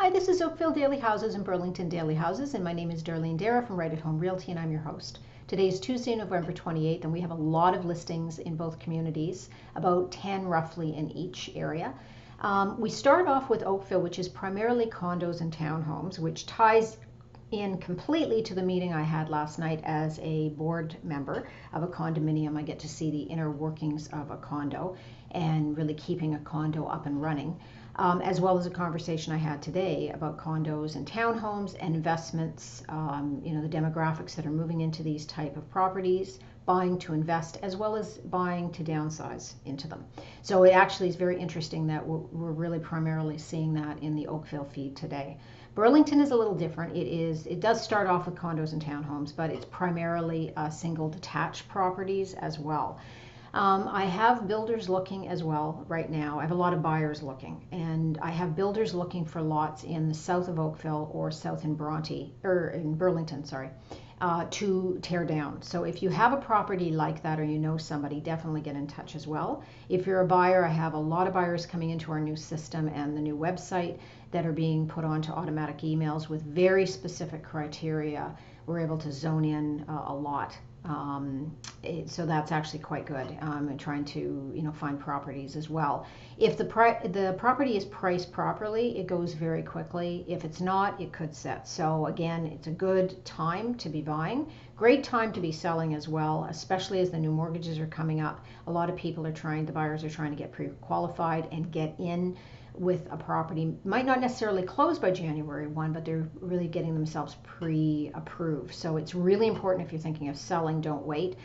Hi, this is Oakville Daily Houses and Burlington Daily Houses, and my name is Darlene Dara from Right at Home Realty, and I'm your host. Today is Tuesday, November 28th, and we have a lot of listings in both communities, about 10 roughly in each area. We start off with Oakville, which is primarily condos and townhomes, which ties in completely to the meeting I had last night as a board member of a condominium. I get to see the inner workings of a condo and really keeping a condo up and running, as well as a conversation I had today about condos and townhomes and investments, the demographics that are moving into these type of properties, buying to invest, as well as buying to downsize into them. So it actually is very interesting that we're really primarily seeing that in the Oakville feed today. Burlington is a little different. It does start off with condos and townhomes, but it's primarily single detached properties as well. I have builders looking as well right now. I have a lot of buyers looking, and I have builders looking for lots in the south of Oakville or south in Burlington, to tear down. So if you have a property like that or you know somebody, definitely get in touch as well. If you're a buyer, I have a lot of buyers coming into our new system and the new website that are being put onto automatic emails with very specific criteria. We're able to zone in a lot. So that's actually quite good. And trying to find properties as well. If the property is priced properly, it goes very quickly. If it's not, it could sit. So again, it's a good time to be buying. Great time to be selling as well, especially as the new mortgages are coming up. A lot of people the buyers are trying to get pre-qualified and get in with a property. Might not necessarily close by January 1, but they're really getting themselves pre-approved. So it's really important if you're thinking of selling, don't wait.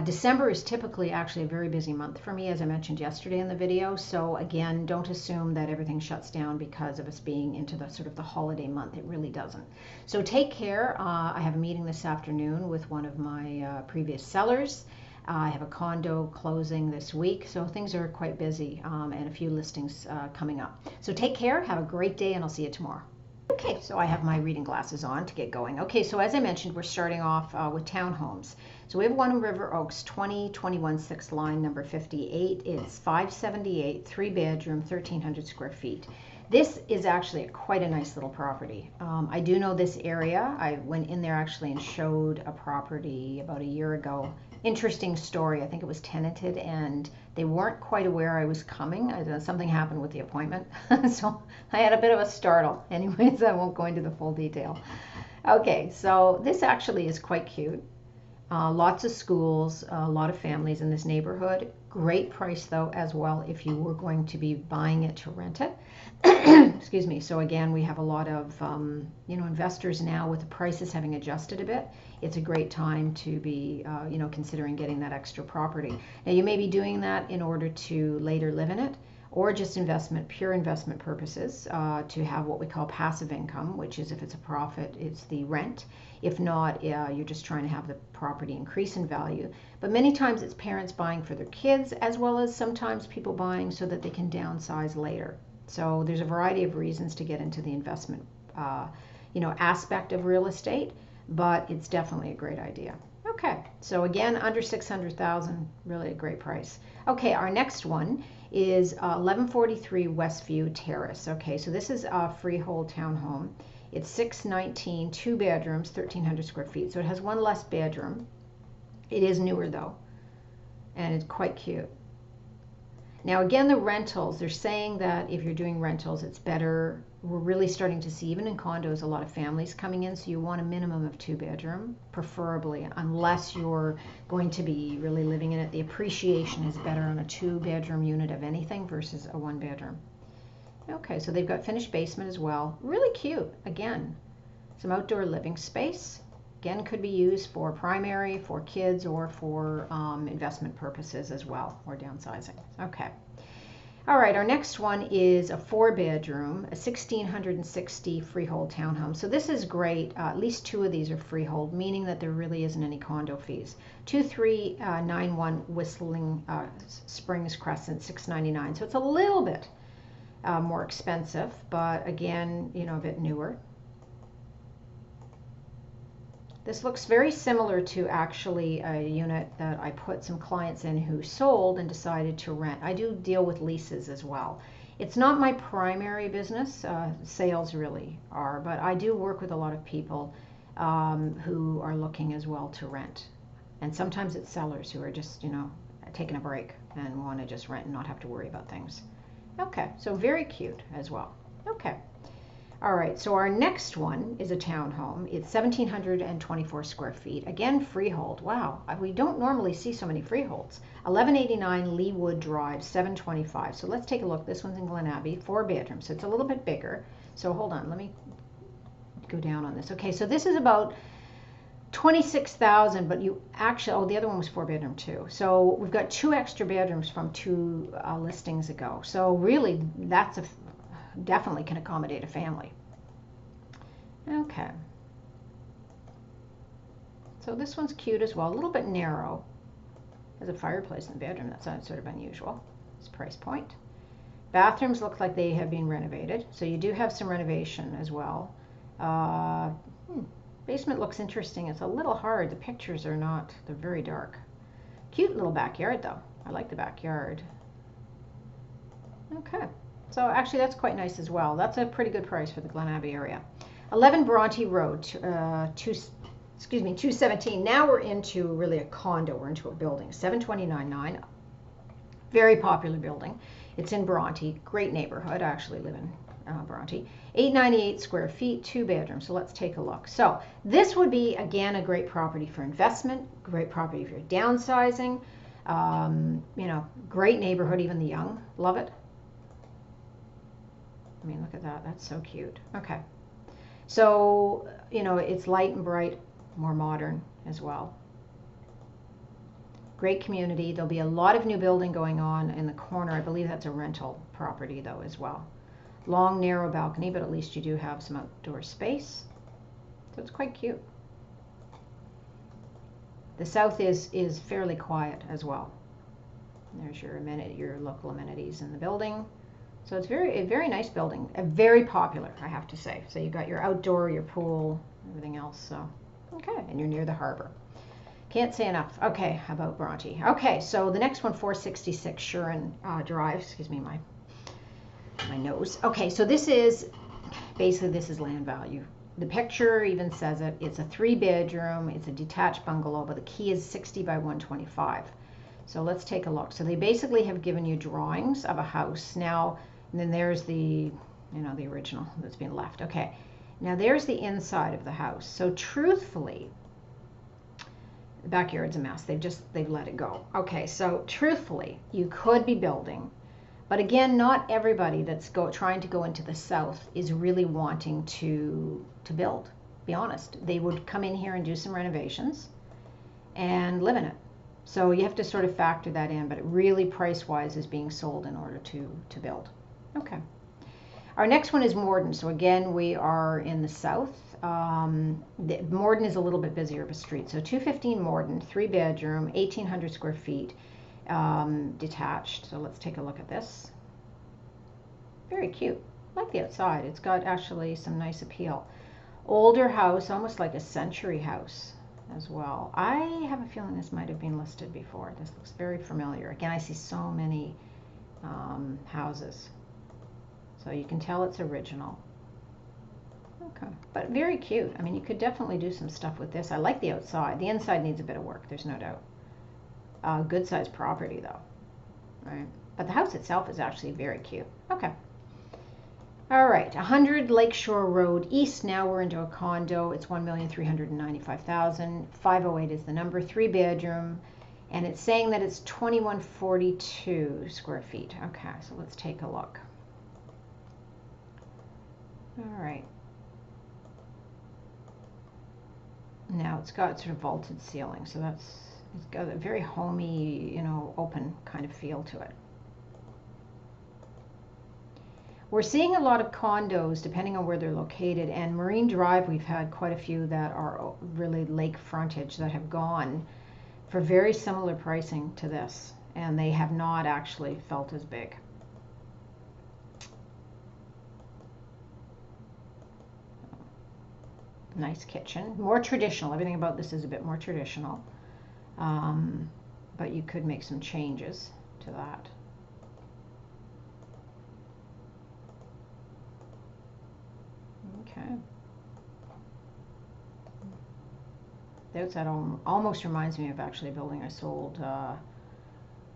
December is typically actually a very busy month for me, as I mentioned yesterday in the video. So again, don't assume that everything shuts down because of us being into the sort of the holiday month. It really doesn't. So take care. I have a meeting this afternoon with one of my previous sellers. I have a condo closing this week, so things are quite busy, and a few listings coming up. So take care, have a great day, and I'll see you tomorrow. Okay, so I have my reading glasses on to get going. Okay, so as I mentioned, we're starting off with townhomes. So we have one in River Oaks, 2021 6th line, number 58. It's 578, 3-bedroom, 1,300 square feet. This is actually quite a nice little property. I do know this area. I went in there actually and showed a property about a year ago. Interesting story. I think it was tenanted and they weren't quite aware I was coming. Something happened with the appointment. So I had a bit of a startle. Anyways, I won't go into the full detail. Okay, so this actually is quite cute. Lots of schools, a lot of families in this neighborhood. Great price though as well if you were going to be buying it to rent it. Excuse me. So again, we have a lot of investors now with the prices having adjusted a bit. It's a great time to be considering getting that extra property. Now you may be doing that in order to later live in it, or just pure investment purposes, to have what we call passive income, which is if it's a profit, it's the rent. If not, you're just trying to have the property increase in value. But many times it's parents buying for their kids, as well as sometimes people buying so that they can downsize later. So there's a variety of reasons to get into the investment, aspect of real estate, but it's definitely a great idea. Okay, so again, under $600,000, really a great price. Okay, our next one is 1143 Westview Terrace. Okay, so this is a freehold townhome. It's 619, 2 bedrooms, 1,300 square feet. So it has one less bedroom. It is newer though, and it's quite cute. Now again, the rentals, they're saying that if you're doing rentals, it's better. We're really starting to see, even in condos, a lot of families coming in, so you want a minimum of 2-bedroom, preferably, unless you're going to be really living in it. The appreciation is better on a 2-bedroom unit of anything versus a 1-bedroom. Okay, so they've got finished basement as well. Really cute. Again, some outdoor living space. Again, could be used for primary, for kids, or for investment purposes as well, or downsizing. Okay. All right, our next one is a 4-bedroom, a 1,660 freehold townhome. So this is great. At least 2 of these are freehold, meaning that there really isn't any condo fees. 2391 Whistling Springs Crescent, $699. So it's a little bit more expensive, but again, a bit newer. This looks very similar to actually a unit that I put some clients in who sold and decided to rent. I do deal with leases as well. It's not my primary business. Sales really are, but I do work with a lot of people who are looking as well to rent. And sometimes it's sellers who are just, taking a break and want to just rent and not have to worry about things. Okay, so very cute as well. Okay. All right, so our next one is a townhome. It's 1,724 square feet. Again, freehold. Wow, we don't normally see so many freeholds. 1189 Leewood Drive, 725. So let's take a look. This one's in Glen Abbey, 4 bedrooms. So it's a little bit bigger. So hold on, let me go down on this. Okay, so this is about 26,000, but you actually, oh, the other one was 4 bedroom too. So we've got 2 extra bedrooms from 2 listings ago. So really, that's definitely can accommodate a family. Okay. So this one's cute as well, a little bit narrow. There's a fireplace in the bedroom. That's sort of unusual. This price point. Bathrooms look like they have been renovated. So you do have some renovation as well. Basement looks interesting. It's a little hard. The pictures are not, they're very dark. Cute little backyard though. I like the backyard. Okay. So actually that's quite nice as well. That's a pretty good price for the Glen Abbey area. 11 Bronte Road, 217. Now we're into really a condo. We're into a building. 729.9. Very popular building. It's in Bronte. Great neighborhood. I actually live in Bronte. 898 square feet, 2 bedrooms. So let's take a look. So this would be, again, a great property for investment, great property for downsizing. Great neighborhood. Even the young love it. I mean, look at that. That's so cute. Okay. So, it's light and bright, more modern as well. Great community. There'll be a lot of new building going on in the corner. I believe that's a rental property, though, as well. Long, narrow balcony, but at least you do have some outdoor space. So it's quite cute. The south is fairly quiet as well. There's your local amenities in the building. So it's a very nice building, very popular, I have to say. So you've got your outdoor, your pool, everything else. So, okay, and you're near the harbor. Can't say enough. Okay, about Bronte. Okay, so the next one, 466 Shuren Drive. Excuse me, my nose. Okay, so this is land value. The picture even says it. It's a 3 bedroom. It's a detached bungalow, but the key is 60 by 125. So let's take a look. So they basically have given you drawings of a house. Now, and then there's the original that's been left. Okay, now there's the inside of the house. So truthfully, the backyard's a mess. They've let it go. Okay, so truthfully, you could be building, but again, not everybody that's trying to go into the south is really wanting to build. Be honest, they would come in here and do some renovations and live in it. So you have to sort of factor that in, but it really price-wise is being sold in order to build. Okay. Our next one is Morden. So again, we are in the south. Morden is a little bit busier of a street. So 215 Morden, 3 bedroom, 1,800 square feet, detached. So let's take a look at this. Very cute. I like the outside. It's got actually some nice appeal. Older house, almost like a century house as well. I have a feeling this might have been listed before. This looks very familiar. Again, I see so many houses. So you can tell it's original. Okay, but very cute. I mean, you could definitely do some stuff with this. I like the outside. The inside needs a bit of work, there's no doubt. Good sized property though, right? But the house itself is actually very cute. Okay. All right, 100 Lakeshore Road East. Now we're into a condo. It's $1,395,000. 508 is the number, 3 bedroom, and it's saying that it's 2,142 square feet. Okay, so let's take a look. All right. Now it's got sort of vaulted ceiling, so it's got a very homey, open kind of feel to it. We're seeing a lot of condos, depending on where they're located, and Marine Drive, we've had quite a few that are really lake frontage that have gone for very similar pricing to this, and they have not actually felt as big. Nice kitchen, more traditional. Everything about this is a bit more traditional, but you could make some changes to that. Okay. The outside almost reminds me of actually a building I sold a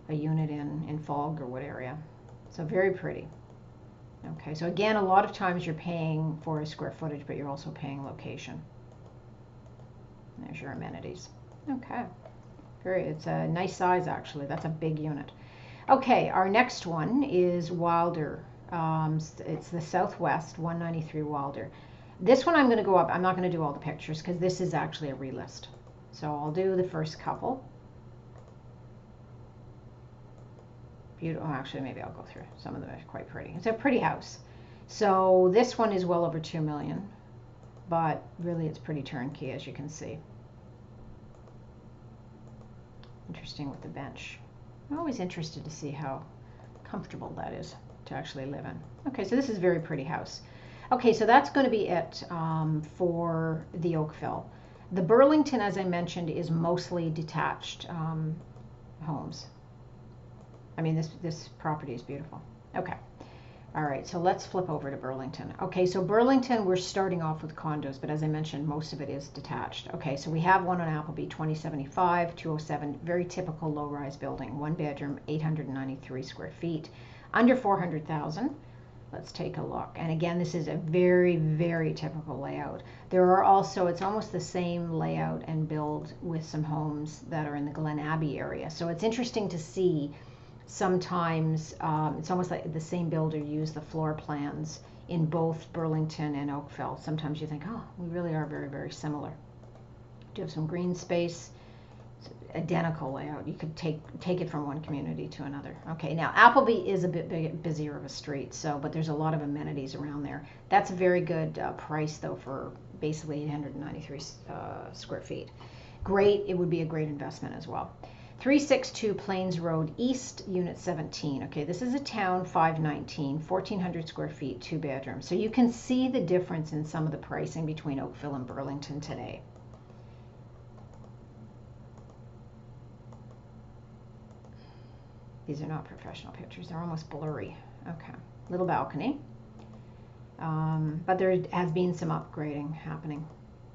unit in Fog or what area. So very pretty. Okay, so again, a lot of times you're paying for a square footage, but you're also paying location. There's your amenities. Okay, it's a nice size actually. That's a big unit. Okay, our next one is Wilder. It's the Southwest 193 Wilder. This one I'm going to go up. I'm not going to do all the pictures because this is actually a relist. So I'll do the first couple. Beautiful. Oh, actually, maybe I'll go through. Some of them are quite pretty. It's a pretty house. So this one is well over $2 million, but really it's pretty turnkey, as you can see. Interesting with the bench. I'm always interested to see how comfortable that is to actually live in. Okay, so this is a very pretty house. Okay, so that's going to be it for the Oakville. The Burlington, as I mentioned, is mostly detached homes. I mean, this property is beautiful. Okay. All right, so let's flip over to Burlington. Okay, so Burlington, we're starting off with condos, but as I mentioned, most of it is detached. Okay, so we have one on Appleby, 2075, 207, very typical low-rise building, one bedroom, 893 square feet, under 400,000. Let's take a look. And again, this is a very, very typical layout. There are also, it's almost the same layout and build with some homes that are in the Glen Abbey area. So it's interesting to see sometimes it's almost like the same builder used the floor plans in both Burlington and Oakville. Sometimes you think, oh, we really are very, very similar. Do you have some green space? Identical layout. You could take it from one community to another. Okay, now Appleby is a bit busier of a street, but there's a lot of amenities around there. That's a very good price though for basically 893 square feet. Great, it would be a great investment as well. 362 Plains Road East, Unit 17. Okay, this is a town, 519, 1,400 square feet, 2 bedrooms. So you can see the difference in some of the pricing between Oakville and Burlington today. These are not professional pictures. They're almost blurry. Okay, little balcony. But there has been some upgrading happening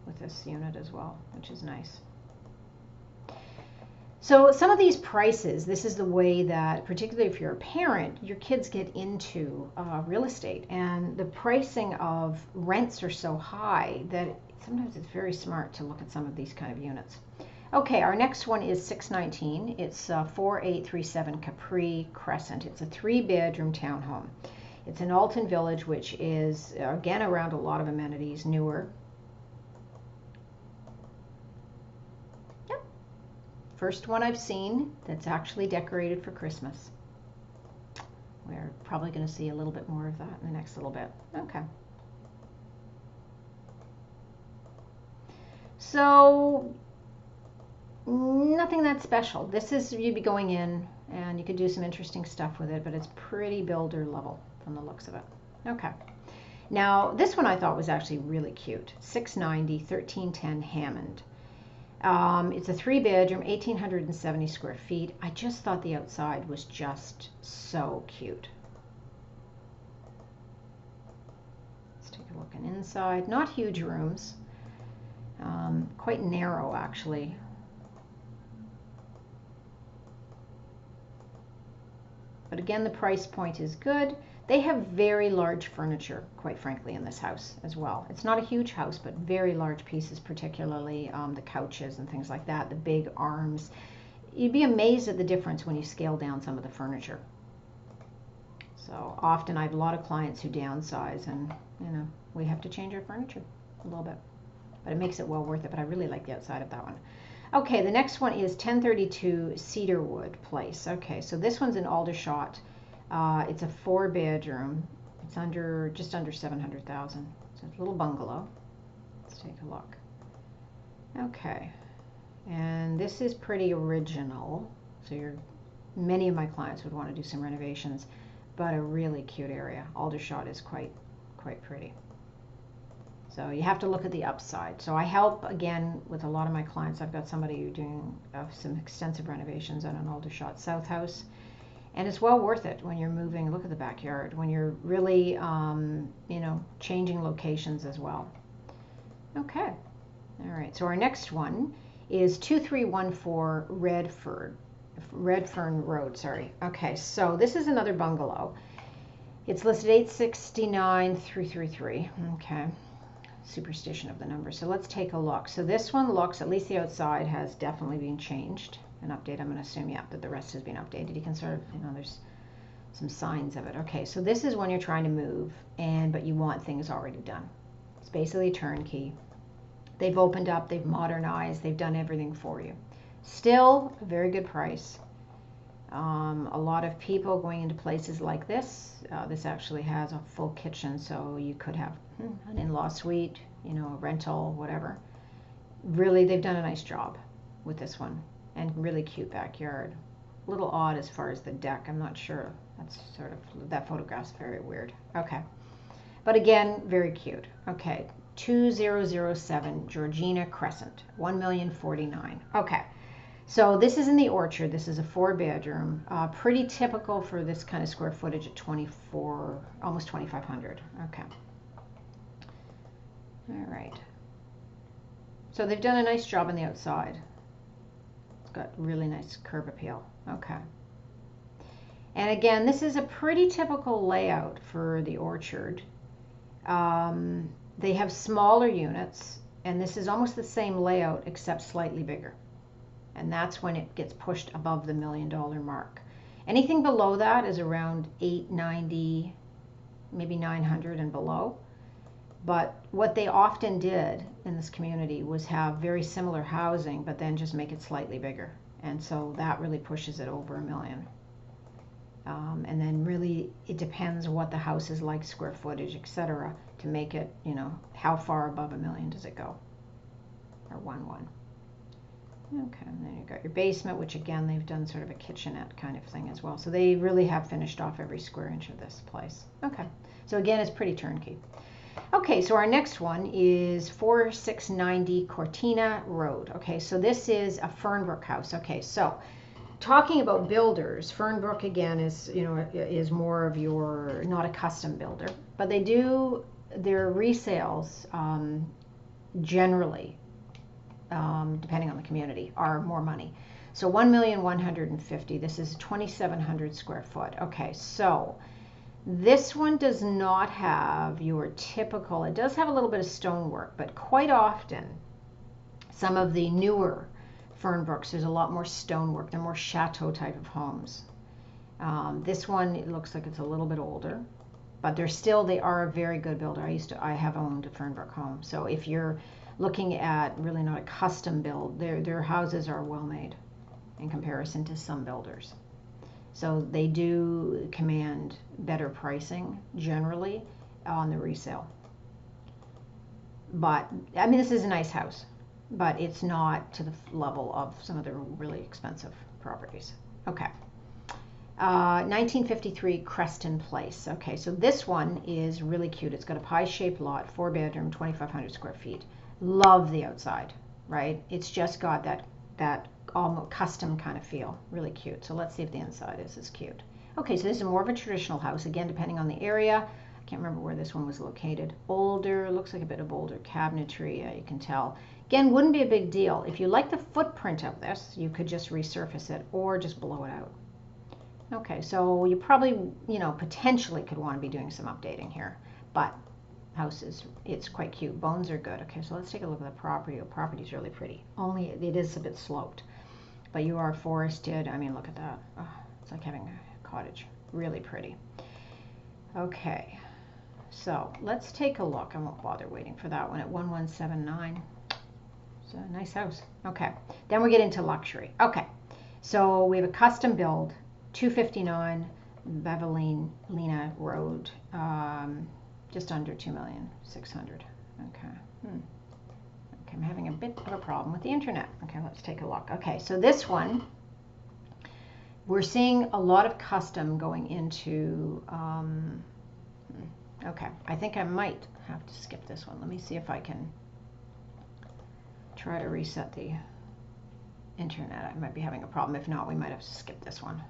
with this unit as well, which is nice. So some of these prices, this is the way that, particularly if you're a parent, your kids get into real estate. And the pricing of rents are so high that sometimes it's very smart to look at some of these kind of units. Okay, our next one is 619. It's 4837 Capri Crescent. It's a 3-bedroom townhome. It's in Alton Village, which is, again, around a lot of amenities, newer. Yep. First one I've seen that's actually decorated for Christmas. We're probably going to see a little bit more of that in the next little bit. Okay. So nothing that special. This is, you'd be going in and you could do some interesting stuff with it, but it's pretty builder level from the looks of it. Okay. Now, this one I thought was actually really cute. 690, 1310 Hammond. It's a 3-bedroom, 1,870 square feet. I just thought the outside was just so cute. Let's take a look at inside. Not huge rooms. Quite narrow, actually. But again, the price point is good. They have very large furniture, quite frankly, in this house as well. It's not a huge house, but very large pieces, particularly the couches and things like that, the big arms. You'd be amazed at the difference when you scale down some of the furniture. So often I have a lot of clients who downsize and, you know, we have to change our furniture a little bit. But it makes it well worth it, but I really like the outside of that one. Okay, the next one is 1032 Cedarwood Place. Okay, so this one's in Aldershot. It's a 4-bedroom. It's just under 700,000. So it's a little bungalow. Let's take a look. Okay, and this is pretty original. So many of my clients would want to do some renovations, but a really cute area. Aldershot is quite pretty. So you have to look at the upside. So I help, again, with a lot of my clients. I've got somebody who's doing some extensive renovations on an Aldershot South house. And it's well worth it when you're moving. Look at the backyard, when you're really, you know, changing locations as well. Okay. All right. So our next one is 2314 Redfern Road. Sorry. Okay. So this is another bungalow. It's listed 869,333. Okay. Superstition of the numbers. So let's take a look. So this one looks, at least the outside has definitely been changed. An update, I'm going to assume, yeah, that the rest has been updated. You can sort of, you know, there's some signs of it. Okay, so this is when you're trying to move, but you want things already done. It's basically turnkey. They've opened up, they've modernized, they've done everything for you. Still a very good price. A lot of people going into places like this. This actually has a full kitchen, so you could have an in-law suite, you know, a rental, whatever. Really, they've done a nice job with this one. And really cute backyard. A little odd as far as the deck. I'm not sure. That's sort of, that photograph's very weird. Okay. But again, very cute. Okay. 2007 Georgina Crescent. 1,049,000. Okay. So this is in the orchard. This is a 4-bedroom. Pretty typical for this kind of square footage at 24, almost 2,500. Okay. All right. So they've done a nice job on the outside. Got really nice curb appeal. Okay. And again, this is a pretty typical layout for the orchard. They have smaller units, and this is almost the same layout except slightly bigger. And that's when it gets pushed above the $1 million mark. Anything below that is around 890, maybe 900 and below. But what they often did in this community was have very similar housing, but then just make it slightly bigger. And so that really pushes it over $1 million. And then really it depends what the house is like, square footage, etc., to make it, you know, how far above $1 million does it go? Or 1.1. Okay, and then you've got your basement, which again, they've done sort of a kitchenette kind of thing as well. So they really have finished off every square inch of this place. Okay, so again, it's pretty turnkey. Okay, so our next one is 4690 Cortina Road. Okay, so this is a Fernbrook house. Okay, so talking about builders, Fernbrook again is, you know, is more of your, not a custom builder, but they do their resales generally, depending on the community, are more money. So 1,150,000. This is 2,700 square foot. Okay, so this one does not have your typical, it does have a little bit of stonework, but quite often some of the newer Fernbrooks, there's a lot more stonework. They're more chateau type of homes. This one, it looks like it's a little bit older, but they are a very good builder. I have owned a Fernbrook home. So if you're looking at really not a custom build, their houses are well made in comparison to some builders. So they do command better pricing generally on the resale. But, I mean, this is a nice house, but it's not to the level of some of the really expensive properties. Okay. 1953 Creston Place. Okay, so this one is really cute. It's got a pie-shaped lot, 4-bedroom, 2,500 square feet. Love the outside, right? It's just got that almost custom kind of feel. Really cute. So let's see if the inside is as cute. Okay, so this is more of a traditional house, again, depending on the area. I can't remember where this one was located. Older, looks like a bit of older cabinetry, you can tell. Again, wouldn't be a big deal. If you like the footprint of this, you could just resurface it or just blow it out. Okay, so you probably, you know, potentially could want to be doing some updating here, but it's quite cute. Bones are good. Okay, so let's take a look at the property. The property's really pretty. Only it is a bit sloped, but you are forested. I mean, look at that. Oh, it's like having a cottage. Really pretty. Okay, so let's take a look. I won't bother waiting for that one at 1179. It's a nice house. Okay, then we get into luxury. Okay, so we have a custom build, 259 Bevelina Road, just under 2,600,000. Okay. Okay, I'm having a bit of a problem with the internet. Okay, let's take a look. Okay, so this one, we're seeing a lot of custom going into, okay, I think I might have to skip this one. Let me see if I can try to reset the internet. I might be having a problem. If not, we might have to skip this one.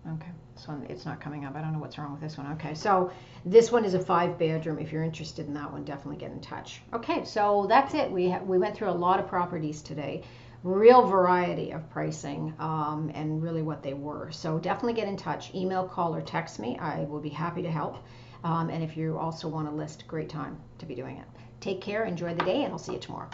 Okay, this one, it's not coming up. I don't know what's wrong with this one. Okay, so this one is a 5-bedroom. If you're interested in that one, definitely get in touch. Okay, so that's it. We went through a lot of properties today. Real variety of pricing and really what they were. So definitely get in touch. Email, call, or text me. I will be happy to help. And if you also want to list, great time to be doing it. Take care, enjoy the day, and I'll see you tomorrow.